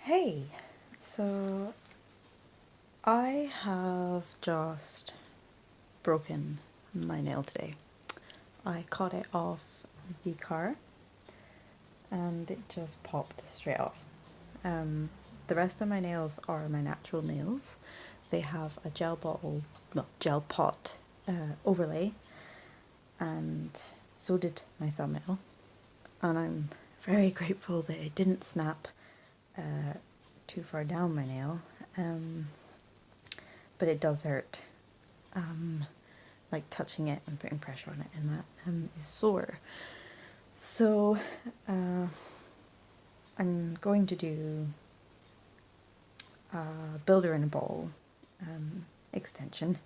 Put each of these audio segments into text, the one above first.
Hey, so I have just broken my nail today. I caught it off the car and it just popped straight off. The rest of my nails are my natural nails. They have a gel pot overlay, and so did my thumbnail. And I'm very grateful that it didn't snap too far down my nail, but it does hurt. Like touching it and putting pressure on it, and that is sore. So I'm going to do a builder in a ball extension.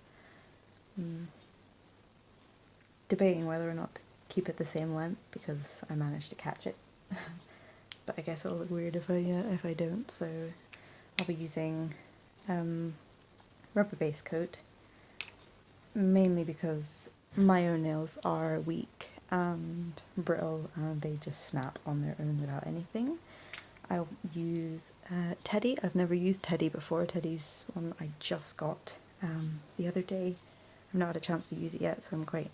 Debating whether or not to keep it the same length because I managed to catch it. But I guess it'll look weird if I don't. So I'll be using rubber base coat, mainly because my own nails are weak and brittle and they just snap on their own without anything. I'll use Teddy. I've never used Teddy before. Teddy's one I just got the other day. I've not had a chance to use it yet, so I'm quite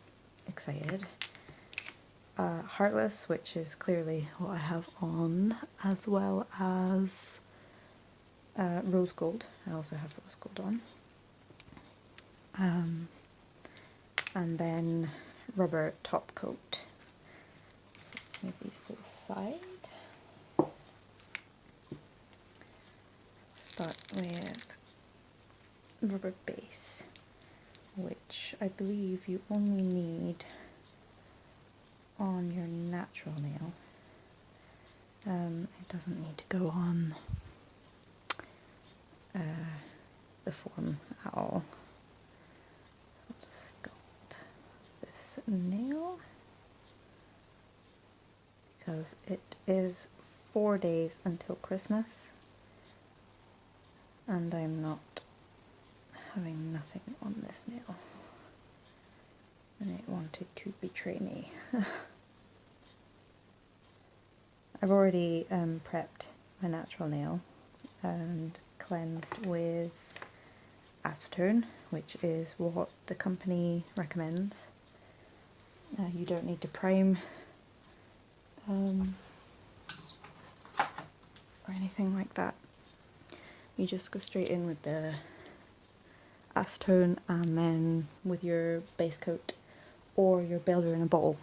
excited. Heartless, which is clearly what I have on, as well as rose gold. I also have rose gold on. And then rubber top coat. So let's move these to the side. Start with rubber base, which I believe you only need on your natural nail. It doesn't need to go on the form at all. I'll just sculpt this nail because it is 4 days until Christmas and I'm not having nothing on this nail, and it wanted to betray me. I've already prepped my natural nail and cleansed with acetone, which is what the company recommends. You don't need to prime or anything like that. You just go straight in with the acetone and then with your base coat or your builder in a bottle.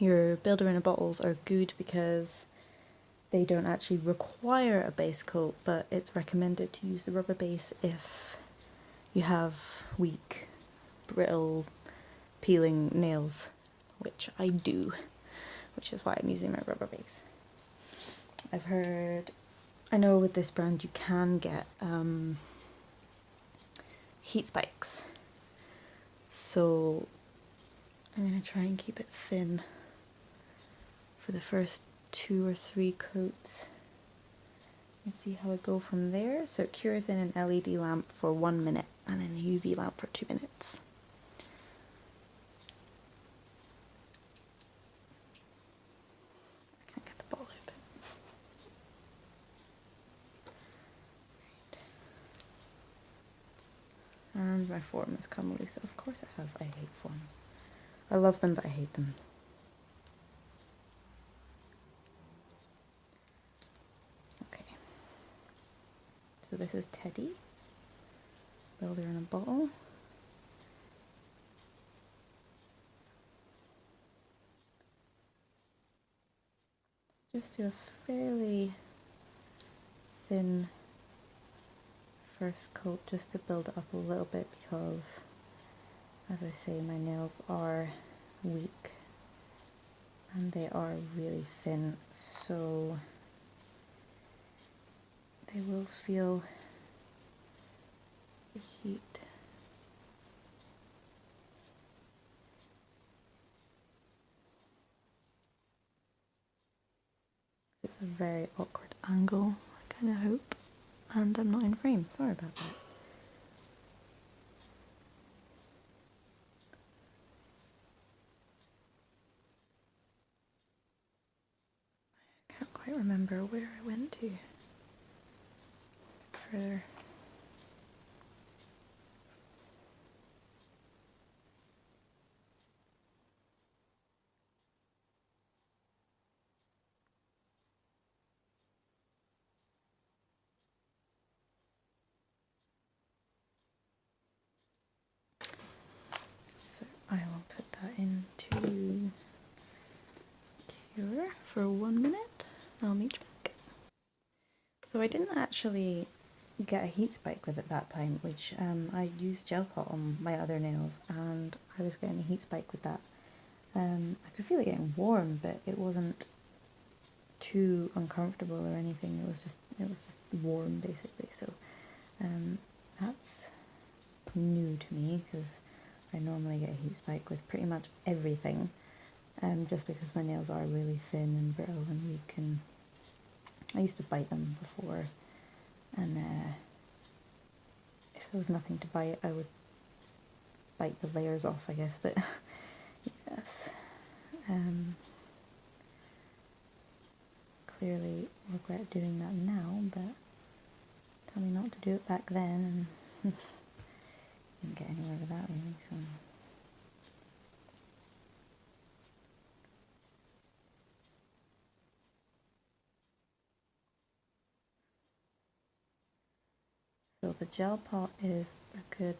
Your builder in a bottles are good because they don't actually require a base coat, but it's recommended to use the rubber base if you have weak, brittle, peeling nails, which I do, which is why I'm using my rubber base. I know with this brand you can get heat spikes, so I'm going to try and keep it thin for the first 2 or 3 coats and see how I go from there. So it cures in an LED lamp for 1 minute and in a UV lamp for 2 minutes. I can't get the ball open. Right. And my form has come loose. Of course it has. I hate forms. I love them, but I hate them. So this is Teddy, builder in a bottle. Just do a fairly thin first coat just to build it up a little bit because, as I say, my nails are weak and they are really thin, so they will feel the heat. It's a very awkward angle, I kind of hope, and I'm not in frame, sorry about that. I can't quite remember where I went to. further. So I will put that into cure for 1 minute. I'll meet you back. So I didn't actually get a heat spike with it that time, which I used gel pot on my other nails, and I was getting a heat spike with that. I could feel it getting warm, but it wasn't too uncomfortable or anything. It was just warm basically. So that's new to me because I normally get a heat spike with pretty much everything, just because my nails are really thin and brittle and weak, and I used to bite them before, and if there was nothing to bite I would bite the layers off, I guess, but yes. Clearly regret doing that now, but tell me not to do it back then, and didn't get anywhere with that really, so. So the gel pot is a good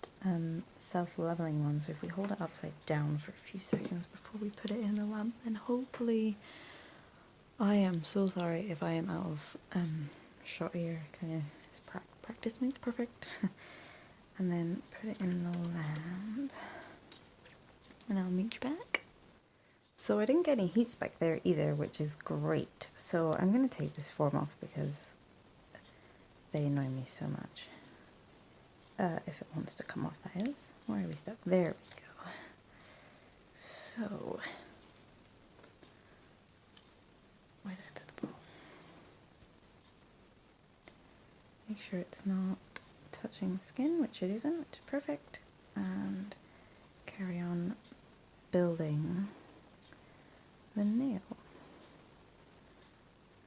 self-leveling one, so if we hold it upside down for a few seconds before we put it in the lamp, then hopefully, I am so sorry if I am out of shot here, kind of practice makes perfect. And then put it in the lamp, and I'll meet you back. So I didn't get any heat spike there either, which is great. So I'm going to take this form off because they annoy me so much. If it wants to come off, that is. Where are we stuck? There we go. So, where did I put the ball? Make sure it's not touching the skin, which it isn't, which is perfect. And carry on building the nail.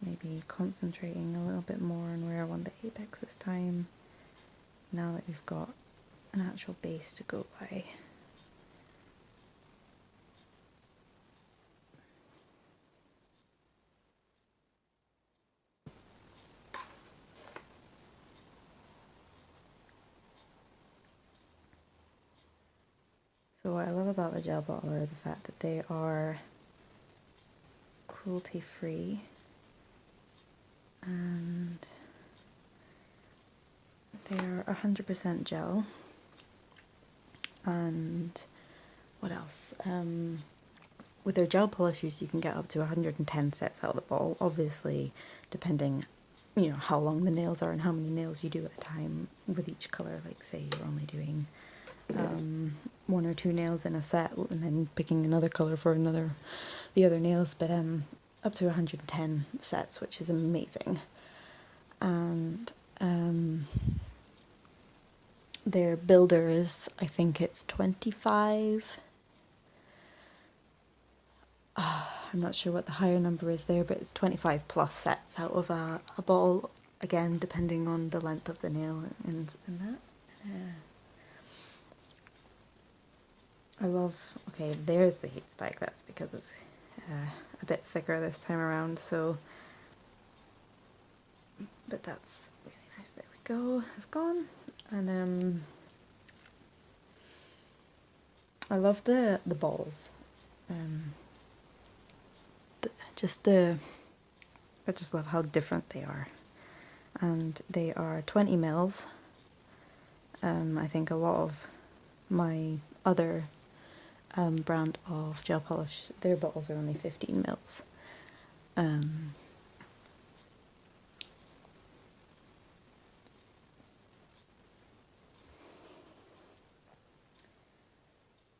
Maybe concentrating a little bit more on where I want the apex this time, now that we've got an actual base to go by. So what I love about the gel bottle are the fact that they are cruelty free, and they are 100% gel. And what else? With their gel polishes you can get up to 110 sets out of the bottle, obviously depending, you know, how long the nails are and how many nails you do at a time with each colour. Like say you're only doing 1 or 2 nails in a set and then picking another colour for the other nails, but up to 110 sets, which is amazing. And their builders, I think it's 25. I'm not sure what the higher number is there, but it's 25 plus sets out of a ball, again depending on the length of the nail and that. I love, okay, there's the heat spike, that's because it's a bit thicker this time around, so, but that's really nice. There we go, it's gone. And I love the balls. I just love how different they are. And they are 20 mils. I think a lot of my other brand of gel polish, their bottles are only 15 mils. And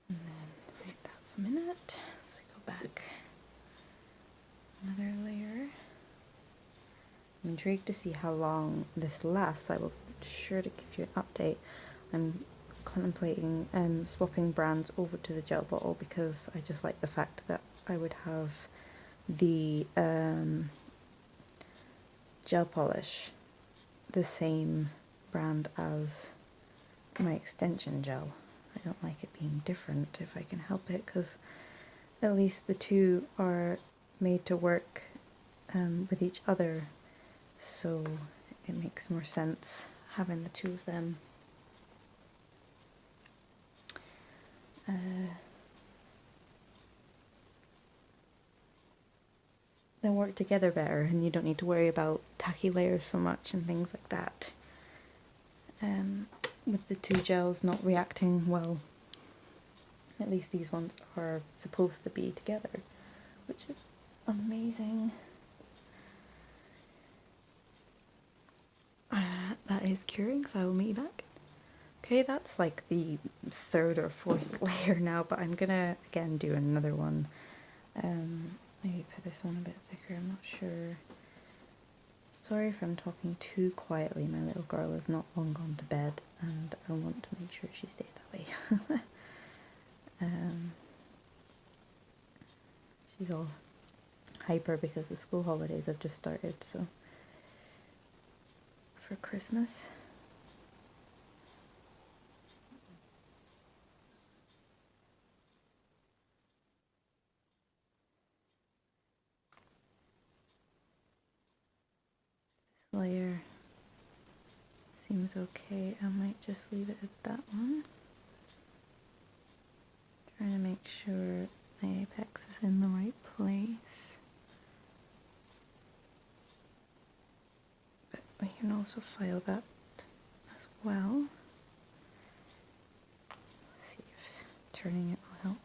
then, right, that's a minute. So we go back another layer. I'm intrigued to see how long this lasts. I will be sure to give you an update. I'm contemplating swapping brands over to the gel bottle because I just like the fact that I would have the gel polish the same brand as my extension gel. I don't like it being different if I can help it, because at least the two are made to work with each other, so it makes more sense having the two of them. They work together better, and you don't need to worry about tacky layers so much and things like that. With the two gels not reacting well. At least these ones are supposed to be together, which is amazing. That is curing, so I will meet you back. Okay, that's like the third or fourth layer now, but I'm gonna again do another one. Maybe put this one a bit thicker, I'm not sure. Sorry if I'm talking too quietly, my little girl is not long gone to bed and I want to make sure she stays that way. She's all hyper because the school holidays have just started, so for Christmas. This layer seems okay. I might just leave it at that one. Trying to make sure my apex is in the right place. But we can also file that as well. Let's see if turning it will help.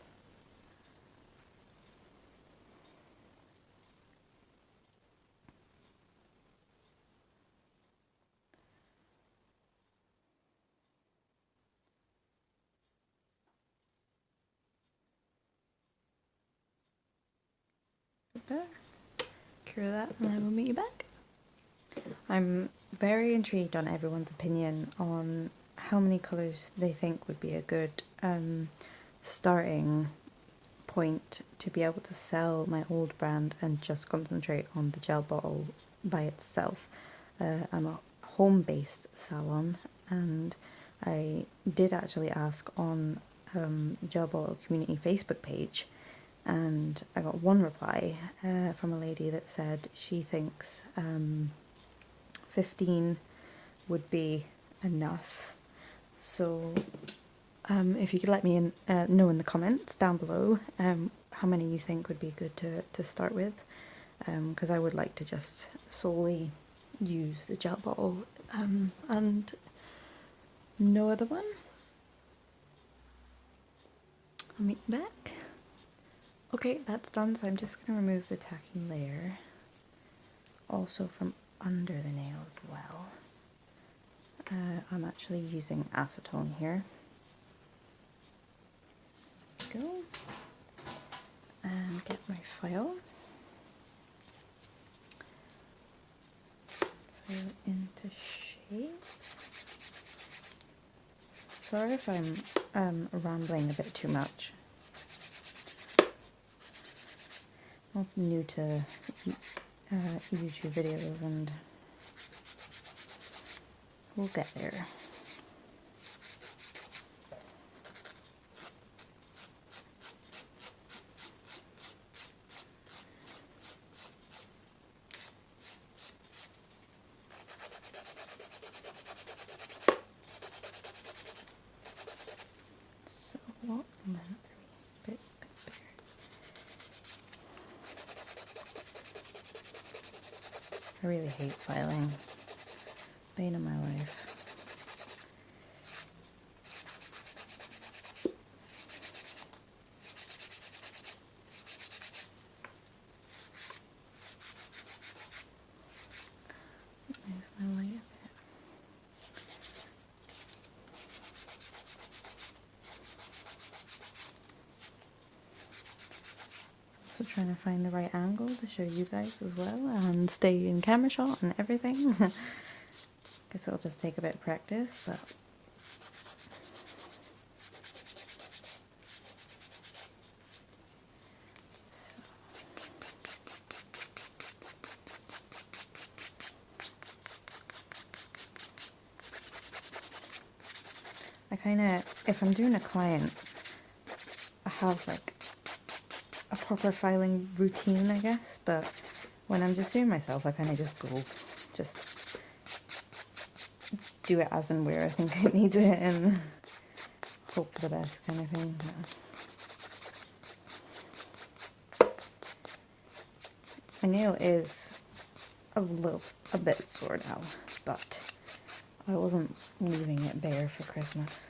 Better. Cure that and I will meet you back. I'm very intrigued on everyone's opinion on how many colours they think would be a good starting point to be able to sell my old brand and just concentrate on the gel bottle by itself. I'm a home-based salon, and I did actually ask on Gel Bottle Community Facebook page, and I got one reply from a lady that said she thinks 15 would be enough. So if you could let me know in the comments down below how many you think would be good to start with, because I would like to just solely use the gel bottle and no other one. I'll meet you back. Okay, that's done, so I'm just going to remove the tacky layer, also from under the nail as well. I'm actually using acetone here. There we go. And get my file. File it into shape. Sorry if I'm rambling a bit too much. I'm new to YouTube videos, and we'll get there. So what length are we? Bit bigger. I really hate filing. Bane of my life. Move my light a bit. Also trying to find the right angle to show you guys as well, and stay in camera shot and everything. Guess it'll just take a bit of practice, but I kind of, if I'm doing a client, I have like a proper filing routine, I guess, but when I'm just doing myself, I kind of just do it as and where I think it needs it and hope for the best kind of thing. My nail is a bit sore now, but I wasn't leaving it bare for Christmas.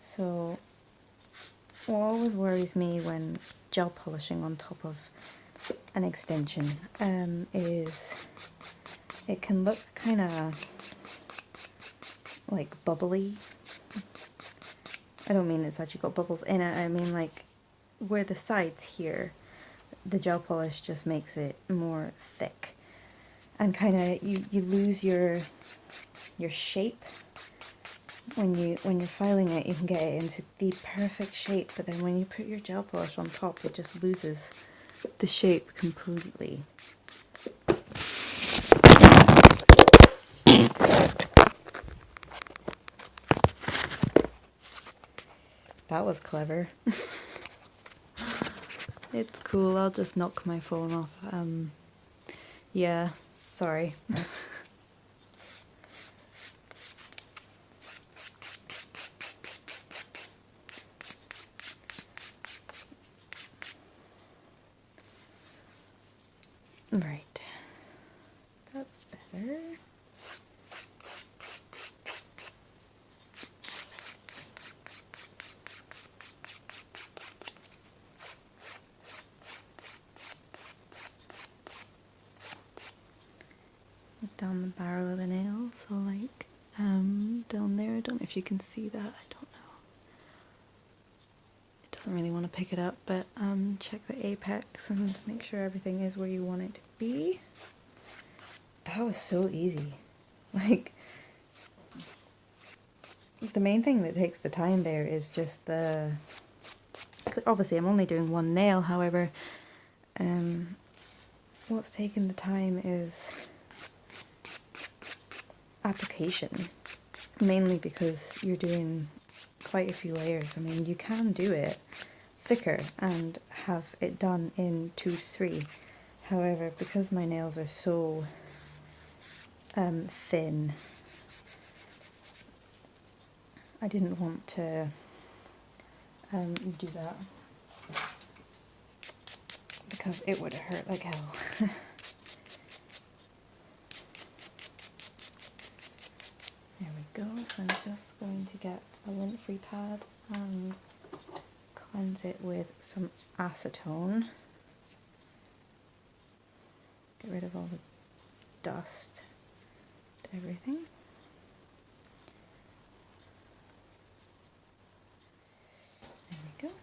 So, what always worries me when gel polishing on top of an extension is it can look kind of like bubbly. I don't mean it's actually got bubbles in it, I mean like where the sides here, the gel polish just makes it more thick. And kind of, you lose your shape. When you're filing it, you can get it into the perfect shape, but then when you put your gel polish on top, it just loses the shape completely. That was clever. It's cool, I'll just knock my phone off. Yeah, sorry. Right. That's better. Down the barrel of the nail, so like down there, I don't know if you can see that, I don't know. It doesn't really want to pick it up, but check the apex and make sure everything is where you want it to be. That was so easy. Like, the main thing that takes the time there is just the, obviously I'm only doing one nail, however, what's taking the time is application, mainly because you're doing quite a few layers. I mean, you can do it thicker and have it done in 2 to 3. However, because my nails are so thin, I didn't want to do that because it would have hurt like hell. There we go, so I'm just going to get a lint-free pad and cleanse it with some acetone. Get rid of all the dust and everything. There we go.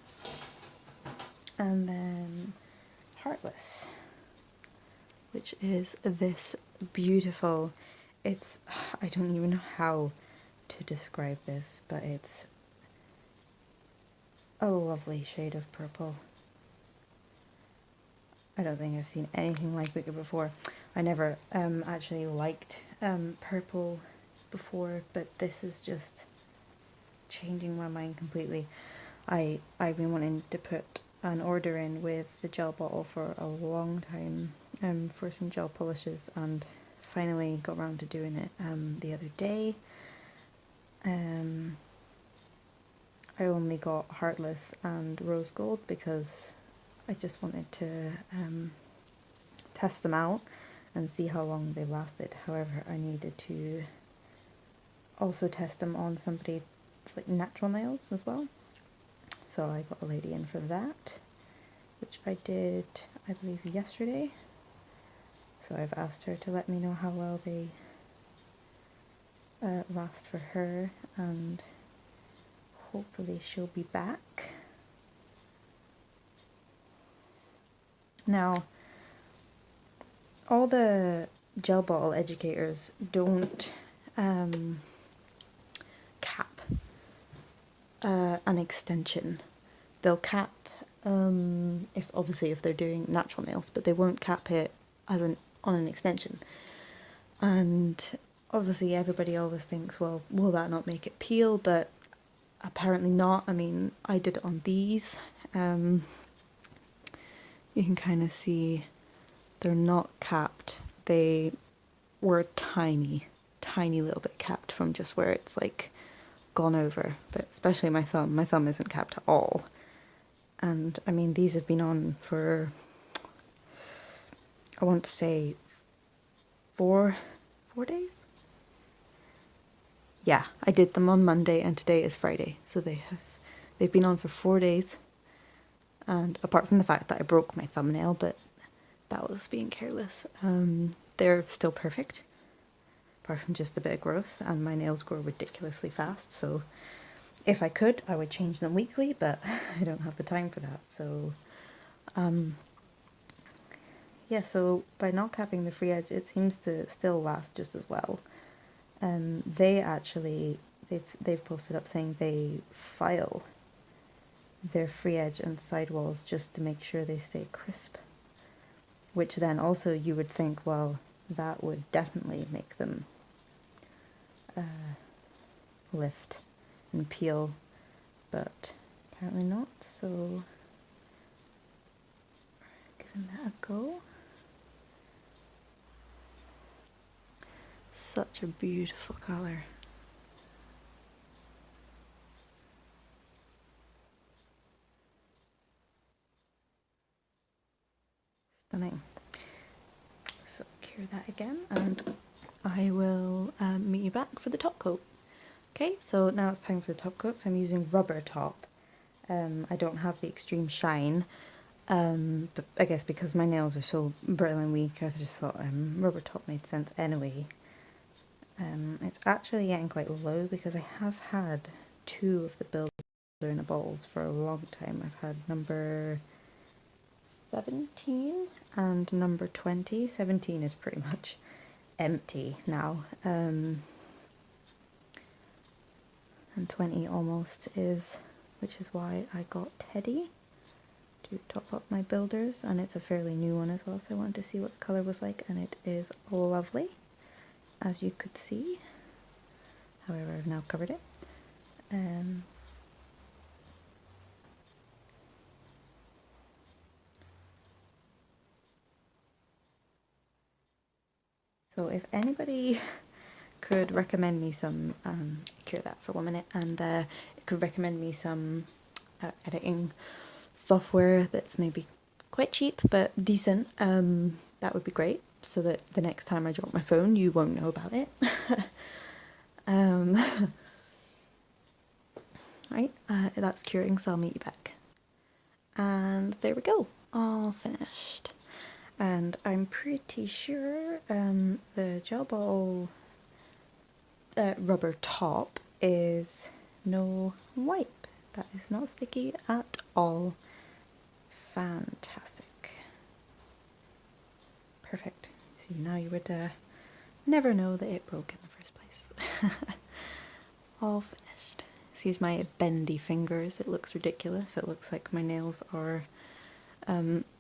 And then Heartless, which is this beautiful, it's, I don't even know how to describe this, but it's a lovely shade of purple. I don't think I've seen anything like it before. I never actually liked purple before, but this is just changing my mind completely. I've been wanting to put an order in with the gel bottle for a long time for some gel polishes, and finally got around to doing it the other day. I only got Heartless and Rose Gold because I just wanted to test them out and see how long they lasted. However, I needed to also test them on somebody with like natural nails as well. So I got a lady in for that, which I did, I believe, yesterday. So I've asked her to let me know how well they last for her, and hopefully she'll be back. Now, all the gel bottle educators don't cap an extension. They'll cap, if they're doing natural nails, but they won't cap it on an extension. And obviously everybody always thinks, well, will that not make it peel? But apparently not. I mean, I did it on these. You can kind of see they're not capped. They were tiny little bit capped from just where it's like gone over, but especially my thumb isn't capped at all. And I mean, these have been on for, I want to say 4 days. Yeah, I did them on Monday and today is Friday, so they've been on for 4 days. And apart from the fact that I broke my thumbnail, but that was being careless, they're still perfect, apart from just a bit of growth, and my nails grow ridiculously fast, so if I could, I would change them weekly, but I don't have the time for that, so yeah, so by not capping the free edge, it seems to still last just as well. They've posted up saying they file their free edge and sidewalls just to make sure they stay crisp, which then also you would think, well, that would definitely make them lift and peel, but apparently not, so giving that a go. Such a beautiful colour. Stunning. So cure that again, and I will meet you back for the top coat. Okay, so now it's time for the top coat, so I'm using rubber top. I don't have the extreme shine, but I guess because my nails are so brittle and weak, I just thought rubber top made sense anyway. It's actually getting quite low because I have had 2 of the builder in a balls for a long time. I've had number 17 and number 20. 17 is pretty much empty now, and 20 almost is, which is why I got Teddy to top up my builders, and it's a fairly new one as well, so I wanted to see what the colour was like, and it is lovely, as you could see. However, I've now covered it. So if anybody could recommend me some, cure that for 1 minute, and could recommend me some editing software that's maybe quite cheap but decent, that would be great, so that the next time I drop my phone you won't know about it. Right, that's curing, so I'll meet you back. And there we go, all finished. And I'm pretty sure the gel bottle rubber top is no wipe. That is not sticky at all. Fantastic. Perfect. So now you would never know that it broke in the first place. All finished. Excuse my bendy fingers, it looks ridiculous. It looks like my nails are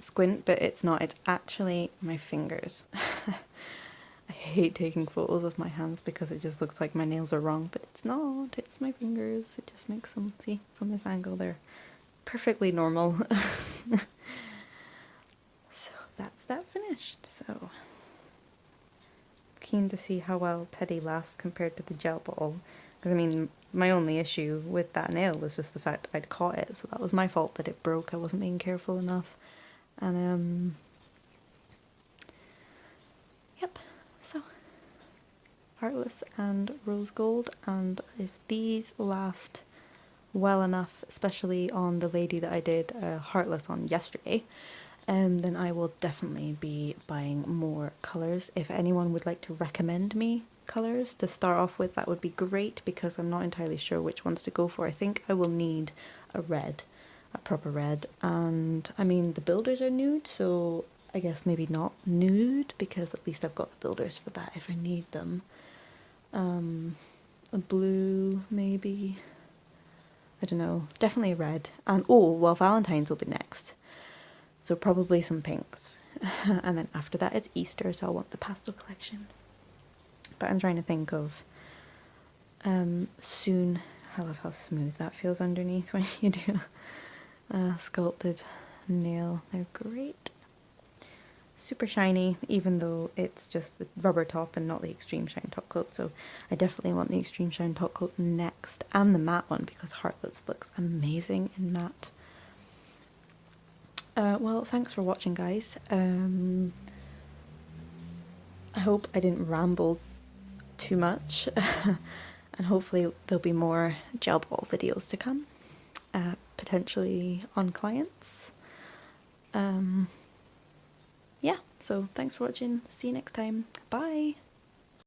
squint, but it's not. It's actually my fingers. I hate taking photos of my hands because it just looks like my nails are wrong, but it's not. It's my fingers. It just makes them, see, from this angle, they're perfectly normal. So that's that finished. So keen to see how well Teddy lasts compared to the gel bottle, because I mean, my only issue with that nail was just the fact I'd caught it, so that was my fault that it broke. I wasn't being careful enough. And yep, so Heartless and Rose Gold, and if these last well enough, especially on the lady that I did Heartless on yesterday, then I will definitely be buying more colours. If anyone would like to recommend me colours to start off with, that would be great, because I'm not entirely sure which ones to go for. I think I will need a red, a proper red, and I mean the builders are nude, so I guess maybe not nude, because at least I've got the builders for that if I need them. A blue maybe. don't know, definitely a red. And oh, well, Valentine's will be next. So probably some pinks. And then after that it's Easter, so I'll want the pastel collection. But I'm trying to think of soon. I love how smooth that feels underneath when you do a sculpted nail. They're great. Super shiny, even though it's just the rubber top and not the extreme shine top coat, so I definitely want the extreme shine top coat next, and the matte one, because Heartless looks amazing in matte. Well, thanks for watching, guys. I hope I didn't ramble too much, and hopefully there'll be more gel ball videos to come, potentially on clients. Yeah, so thanks for watching. See you next time. Bye!